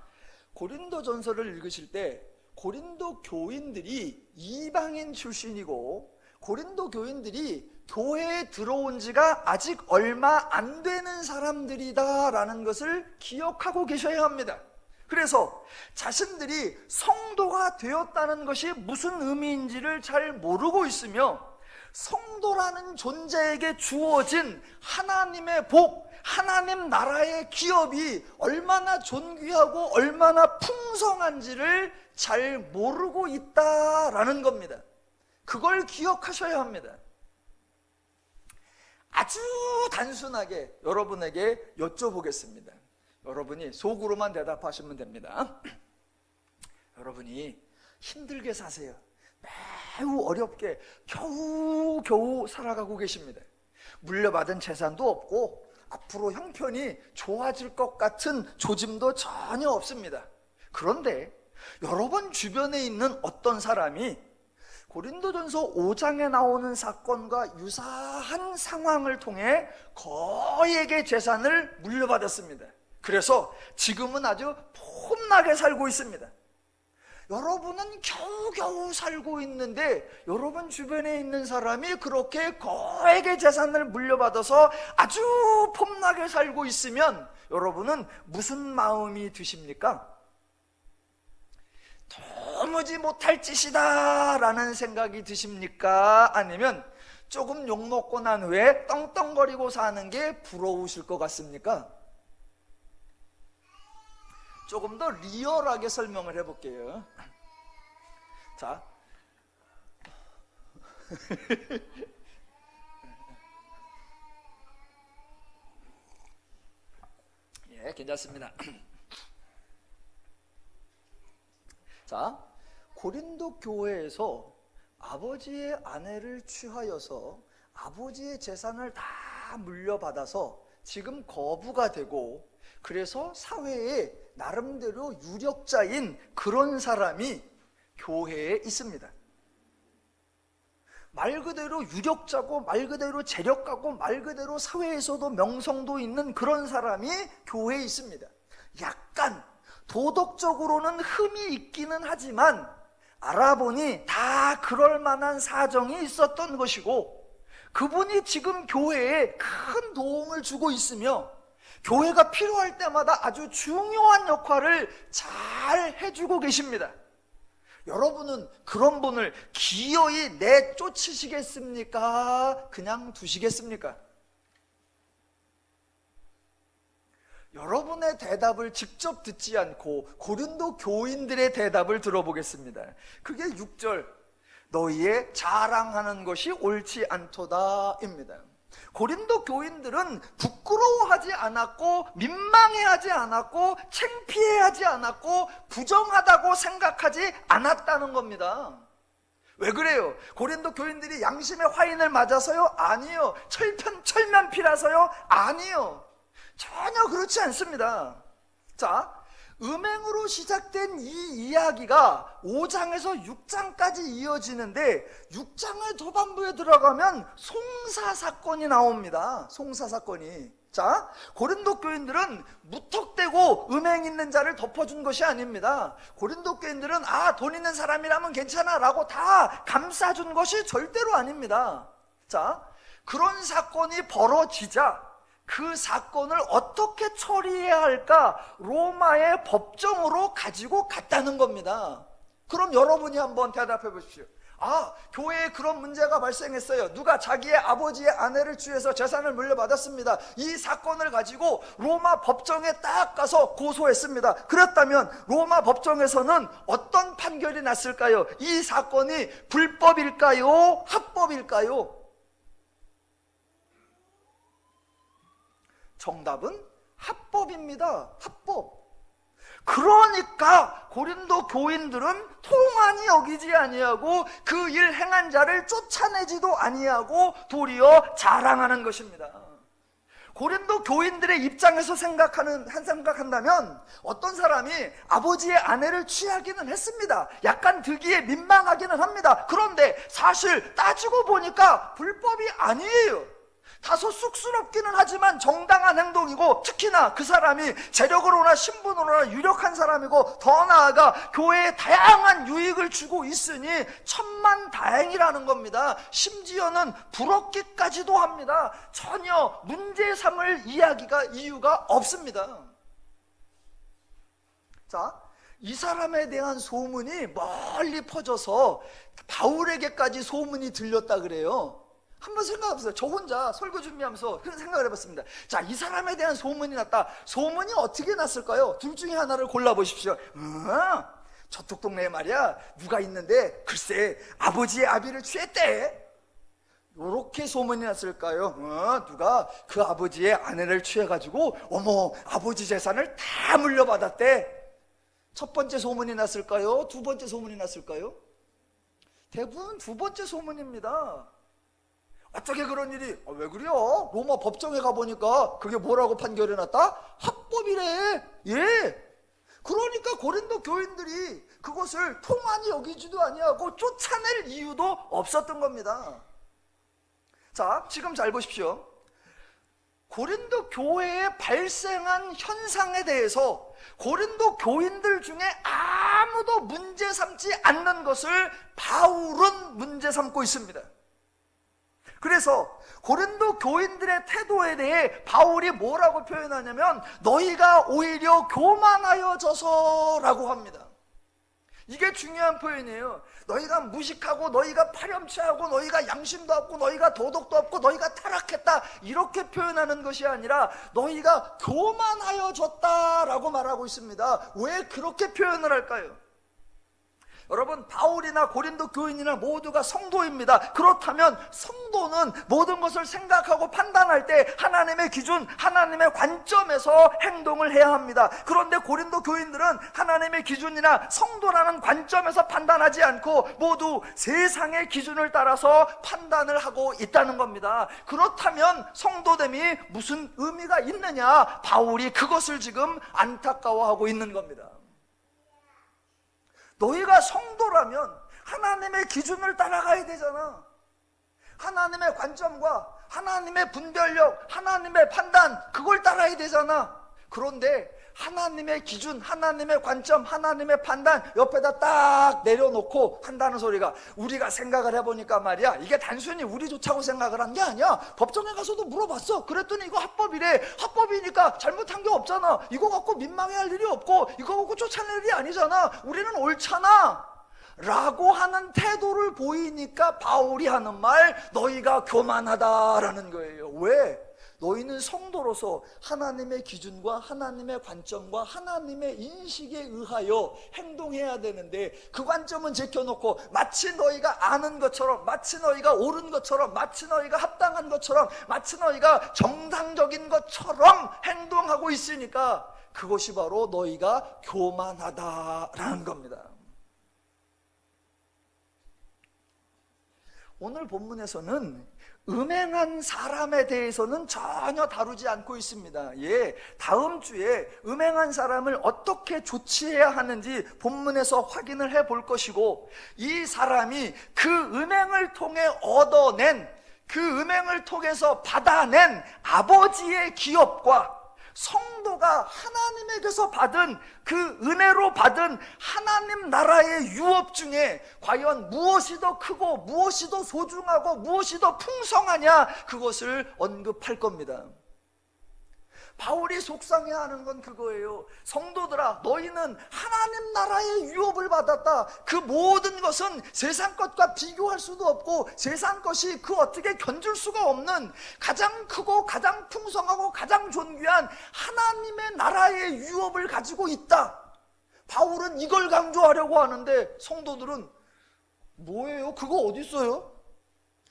고린도전서를 읽으실 때 고린도 교인들이 이방인 출신이고 고린도 교인들이 교회에 들어온 지가 아직 얼마 안 되는 사람들이다라는 것을 기억하고 계셔야 합니다. 그래서 자신들이 성도가 되었다는 것이 무슨 의미인지를 잘 모르고 있으며 성도라는 존재에게 주어진 하나님의 복, 하나님 나라의 기업이 얼마나 존귀하고 얼마나 풍성한지를 잘 모르고 있다라는 겁니다. 그걸 기억하셔야 합니다. 아주 단순하게 여러분에게 여쭤보겠습니다. 여러분이 속으로만 대답하시면 됩니다. 여러분이 힘들게 사세요. 매우 어렵게 겨우겨우 살아가고 계십니다. 물려받은 재산도 없고 앞으로 형편이 좋아질 것 같은 조짐도 전혀 없습니다. 그런데 여러분 주변에 있는 어떤 사람이 고린도전서 5장에 나오는 사건과 유사한 상황을 통해 거액의 재산을 물려받았습니다. 그래서 지금은 아주 폼나게 살고 있습니다. 여러분은 겨우겨우 살고 있는데 여러분 주변에 있는 사람이 그렇게 거액의 재산을 물려받아서 아주 폼나게 살고 있으면 여러분은 무슨 마음이 드십니까? 도무지 못할 짓이다 라는 생각이 드십니까? 아니면 조금 욕먹고 난 후에 떵떵거리고 사는 게 부러우실 것 같습니까? 조금 더 리얼하게 설명을 해볼게요. 자, 네, 괜찮습니다. 자, 고린도 교회에서 아버지의 아내를 취하여서 아버지의 재산을 다 물려받아서 지금 거부가 되고, 그래서 사회에 나름대로 유력자인 그런 사람이 교회에 있습니다. 말 그대로 유력자고 말 그대로 재력가고 말 그대로 사회에서도 명성도 있는 그런 사람이 교회에 있습니다. 약간 도덕적으로는 흠이 있기는 하지만 알아보니 다 그럴 만한 사정이 있었던 것이고, 그분이 지금 교회에 큰 도움을 주고 있으며 교회가 필요할 때마다 아주 중요한 역할을 잘 해주고 계십니다. 여러분은 그런 분을 기어이 내쫓으시겠습니까? 그냥 두시겠습니까? 여러분의 대답을 직접 듣지 않고 고린도 교인들의 대답을 들어보겠습니다. 그게 6절, 너희의 자랑하는 것이 옳지 않도다입니다. 고린도 교인들은 부끄러워하지 않았고 민망해하지 않았고 창피해하지 않았고 부정하다고 생각하지 않았다는 겁니다. 왜 그래요? 고린도 교인들이 양심의 화인을 맞아서요? 아니요. 철면피라서요? 아니요. 전혀 그렇지 않습니다. 자, 음행으로 시작된 이 이야기가 5장에서 6장까지 이어지는데 6장의 도반부에 들어가면 송사사건이 나옵니다. 송사사건이. 자, 고린도 교인들은 무턱대고 음행 있는 자를 덮어준 것이 아닙니다. 고린도 교인들은 돈 있는 사람이라면 괜찮아 라고 다 감싸준 것이 절대로 아닙니다. 자, 그런 사건이 벌어지자 그 사건을 어떻게 처리해야 할까 로마의 법정으로 가지고 갔다는 겁니다. 그럼 여러분이 한번 대답해 보십시오. 교회에 그런 문제가 발생했어요. 누가 자기의 아버지의 아내를 취해서 재산을 물려받았습니다. 이 사건을 가지고 로마 법정에 딱 가서 고소했습니다. 그렇다면 로마 법정에서는 어떤 판결이 났을까요? 이 사건이 불법일까요? 합법일까요? 정답은 합법입니다. 합법. 그러니까 고린도 교인들은 통한이 여기지 아니하고 그 일 행한 자를 쫓아내지도 아니하고 도리어 자랑하는 것입니다. 고린도 교인들의 입장에서 생각한다면 어떤 사람이 아버지의 아내를 취하기는 했습니다. 약간 득이에 민망하기는 합니다. 그런데 사실 따지고 보니까 불법이 아니에요. 다소 쑥스럽기는 하지만 정당한 행동이고, 특히나 그 사람이 재력으로나 신분으로나 유력한 사람이고, 더 나아가 교회에 다양한 유익을 주고 있으니 천만다행이라는 겁니다. 심지어는 부럽기까지도 합니다. 전혀 문제 삼을 이유가 없습니다. 자, 이 사람에 대한 소문이 멀리 퍼져서 바울에게까지 소문이 들렸다 그래요. 한번 생각해보세요. 저 혼자 설교 준비하면서 그런 생각을 해봤습니다. 자, 이 사람에 대한 소문이 났다. 소문이 어떻게 났을까요? 둘 중에 하나를 골라보십시오. 저쪽 동네에 말이야 누가 있는데 글쎄 아버지의 아비를 취했대. 요렇게 소문이 났을까요? 누가 그 아버지의 아내를 취해가지고 어머 아버지 재산을 다 물려받았대. 첫 번째 소문이 났을까요? 두 번째 소문이 났을까요? 대부분 두 번째 소문입니다. 어떻게 그런 일이? 왜 그래요? 로마 법정에 가보니까 그게 뭐라고 판결해 놨다? 합법이래. 예. 그러니까 고린도 교인들이 그것을 통한이 여기지도 아니하고 쫓아낼 이유도 없었던 겁니다. 자, 지금 잘 보십시오. 고린도 교회에 발생한 현상에 대해서 고린도 교인들 중에 아무도 문제 삼지 않는 것을 바울은 문제 삼고 있습니다. 그래서 고린도 교인들의 태도에 대해 바울이 뭐라고 표현하냐면 너희가 오히려 교만하여져서라고 합니다. 이게 중요한 표현이에요. 너희가 무식하고 너희가 파렴치하고 너희가 양심도 없고 너희가 도덕도 없고 너희가 타락했다 이렇게 표현하는 것이 아니라 너희가 교만하여졌다라고 말하고 있습니다. 왜 그렇게 표현을 할까요? 여러분, 바울이나 고린도 교인이나 모두가 성도입니다. 그렇다면 성도는 모든 것을 생각하고 판단할 때 하나님의 기준, 하나님의 관점에서 행동을 해야 합니다. 그런데 고린도 교인들은 하나님의 기준이나 성도라는 관점에서 판단하지 않고 모두 세상의 기준을 따라서 판단을 하고 있다는 겁니다. 그렇다면 성도됨이 무슨 의미가 있느냐? 바울이 그것을 지금 안타까워하고 있는 겁니다. 너희가 성도라면 하나님의 기준을 따라가야 되잖아. 하나님의 관점과 하나님의 분별력, 하나님의 판단, 그걸 따라야 되잖아. 그런데 하나님의 기준, 하나님의 관점, 하나님의 판단 옆에다 딱 내려놓고 한다는 소리가, 우리가 생각을 해보니까 말이야, 이게 단순히 우리 좋자고 생각을 한 게 아니야. 법정에 가서도 물어봤어. 그랬더니 이거 합법이래. 합법이니까 잘못한 게 없잖아. 이거 갖고 민망해할 일이 없고 이거 갖고 쫓아낼 일이 아니잖아. 우리는 옳잖아 라고 하는 태도를 보이니까 바울이 하는 말, 너희가 교만하다라는 거예요. 왜? 너희는 성도로서 하나님의 기준과 하나님의 관점과 하나님의 인식에 의하여 행동해야 되는데, 그 관점은 제껴놓고 마치 너희가 아는 것처럼, 마치 너희가 옳은 것처럼, 마치 너희가 합당한 것처럼, 마치 너희가 정상적인 것처럼 행동하고 있으니까 그것이 바로 너희가 교만하다라는 겁니다. 오늘 본문에서는 음행한 사람에 대해서는 전혀 다루지 않고 있습니다. 다음 주에 음행한 사람을 어떻게 조치해야 하는지 본문에서 확인을 해볼 것이고, 이 사람이 그 음행을 통해 얻어낸, 그 음행을 통해서 받아낸 아버지의 기업과 성도가 하나님에게서 받은 그 은혜로 받은 하나님 나라의 유업 중에 과연 무엇이 더 크고 무엇이 더 소중하고 무엇이 더 풍성하냐, 그것을 언급할 겁니다. 바울이 속상해하는 건 그거예요. 성도들아, 너희는 하나님 나라의 유업을 받았다. 그 모든 것은 세상 것과 비교할 수도 없고 세상 것이 그 어떻게 견줄 수가 없는 가장 크고 가장 풍성하고 가장 존귀한 하나님의 나라의 유업을 가지고 있다. 바울은 이걸 강조하려고 하는데 성도들은 뭐예요? 그거 어디 있어요?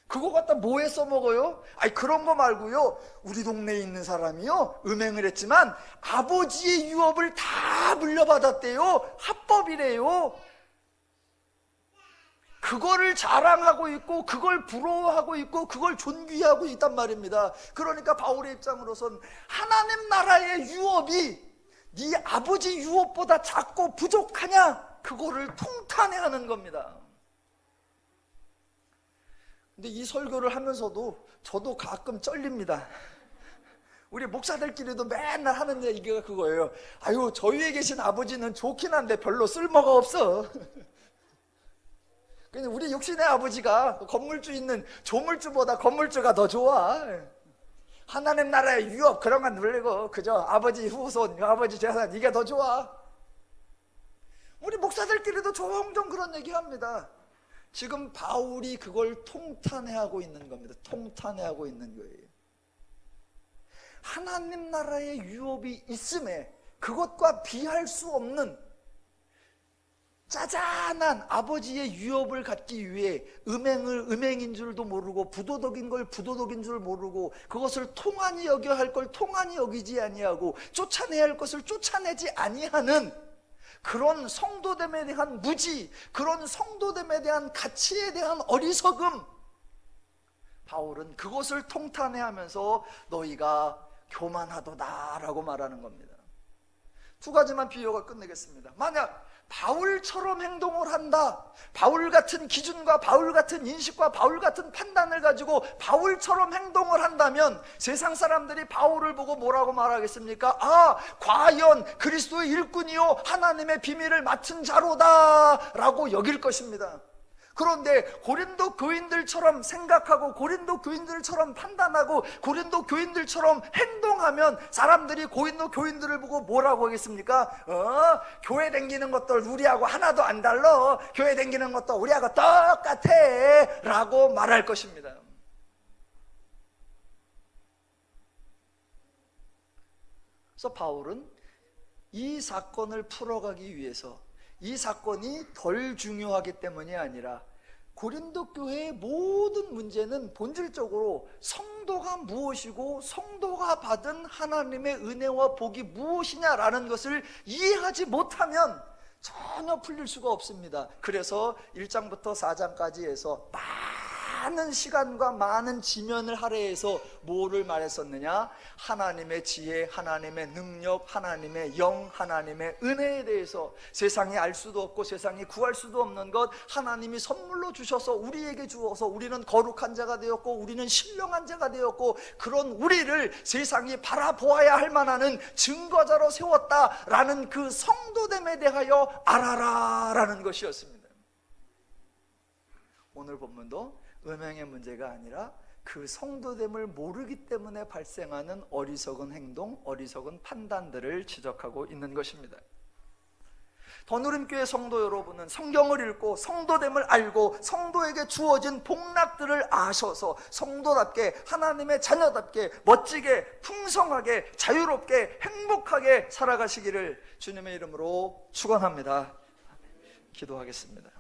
그거 갖다 뭐에 써먹어요? 아니, 그런 거 말고요, 우리 동네에 있는 사람이요, 음행을 했지만 아버지의 유업을 다 물려받았대요. 합법이래요. 그거를 자랑하고 있고 그걸 부러워하고 있고 그걸 존귀하고 있단 말입니다. 그러니까 바울의 입장으로선 하나님 나라의 유업이 네 아버지 유업보다 작고 부족하냐, 그거를 통탄해하는 겁니다. 근데 이 설교를 하면서도 저도 가끔 쩔립니다. 우리 목사들끼리도 맨날 하는 얘기가 그거예요. 아유, 저희 위에 계신 아버지는 좋긴 한데 별로 쓸모가 없어. 근데 우리 육신의 아버지가 건물주 있는 조물주보다 건물주가 더 좋아. 하나님 나라의 유업 그런 건 늘리고 그저 아버지 후손, 아버지 재산, 이게 더 좋아. 우리 목사들끼리도 종종 그런 얘기합니다. 지금 바울이 그걸 통탄해하고 있는 겁니다. 통탄해하고 있는 거예요. 하나님 나라의 유업이 있음에 그것과 비할 수 없는 짜잔한 아버지의 유업을 갖기 위해 음행을 음행인 줄도 모르고 부도덕인 걸 부도덕인 줄 모르고 그것을 통한이 여겨야 할 걸 통한이 여기지 아니하고 쫓아내야 할 것을 쫓아내지 아니하는 그런 성도됨에 대한 무지, 그런 성도됨에 대한 가치에 대한 어리석음, 바울은 그것을 통탄해하면서 너희가 교만하도다라고 말하는 겁니다. 두 가지만 비유가 끝내겠습니다. 만약 바울처럼 행동을 한다, 바울 같은 기준과 바울 같은 인식과 바울 같은 판단을 가지고 바울처럼 행동을 한다면 세상 사람들이 바울을 보고 뭐라고 말하겠습니까? 아, 과연 그리스도의 일꾼이요 하나님의 비밀을 맡은 자로다 라고 여길 것입니다. 그런데 고린도 교인들처럼 생각하고 고린도 교인들처럼 판단하고 고린도 교인들처럼 행동하면 사람들이 고린도 교인들을 보고 뭐라고 하겠습니까? 교회 다니는 것도 우리하고 하나도 안 달라, 교회 다니는 것도 우리하고 똑같아 라고 말할 것입니다. 그래서 바울은 이 사건을 풀어가기 위해서, 이 사건이 덜 중요하기 때문이 아니라 고린도 교회의 모든 문제는 본질적으로 성도가 무엇이고 성도가 받은 하나님의 은혜와 복이 무엇이냐라는 것을 이해하지 못하면 전혀 풀릴 수가 없습니다. 그래서 1장부터 4장까지 해서 많은 시간과 많은 지면을 할애해서 뭐를 말했었느냐? 하나님의 지혜, 하나님의 능력, 하나님의 영, 하나님의 은혜에 대해서 세상이 알 수도 없고 세상이 구할 수도 없는 것 하나님이 선물로 주셔서 우리에게 주어서 우리는 거룩한 자가 되었고 우리는 신령한 자가 되었고 그런 우리를 세상이 바라보아야 할 만한 증거자로 세웠다라는 그 성도됨에 대하여 알아라라는 것이었습니다. 오늘 본문도 음행의 문제가 아니라 그 성도됨을 모르기 때문에 발생하는 어리석은 행동, 어리석은 판단들을 지적하고 있는 것입니다. 더누림교회 성도 여러분은 성경을 읽고 성도됨을 알고 성도에게 주어진 복락들을 아셔서 성도답게 하나님의 자녀답게 멋지게 풍성하게 자유롭게 행복하게 살아가시기를 주님의 이름으로 축원합니다. 기도하겠습니다.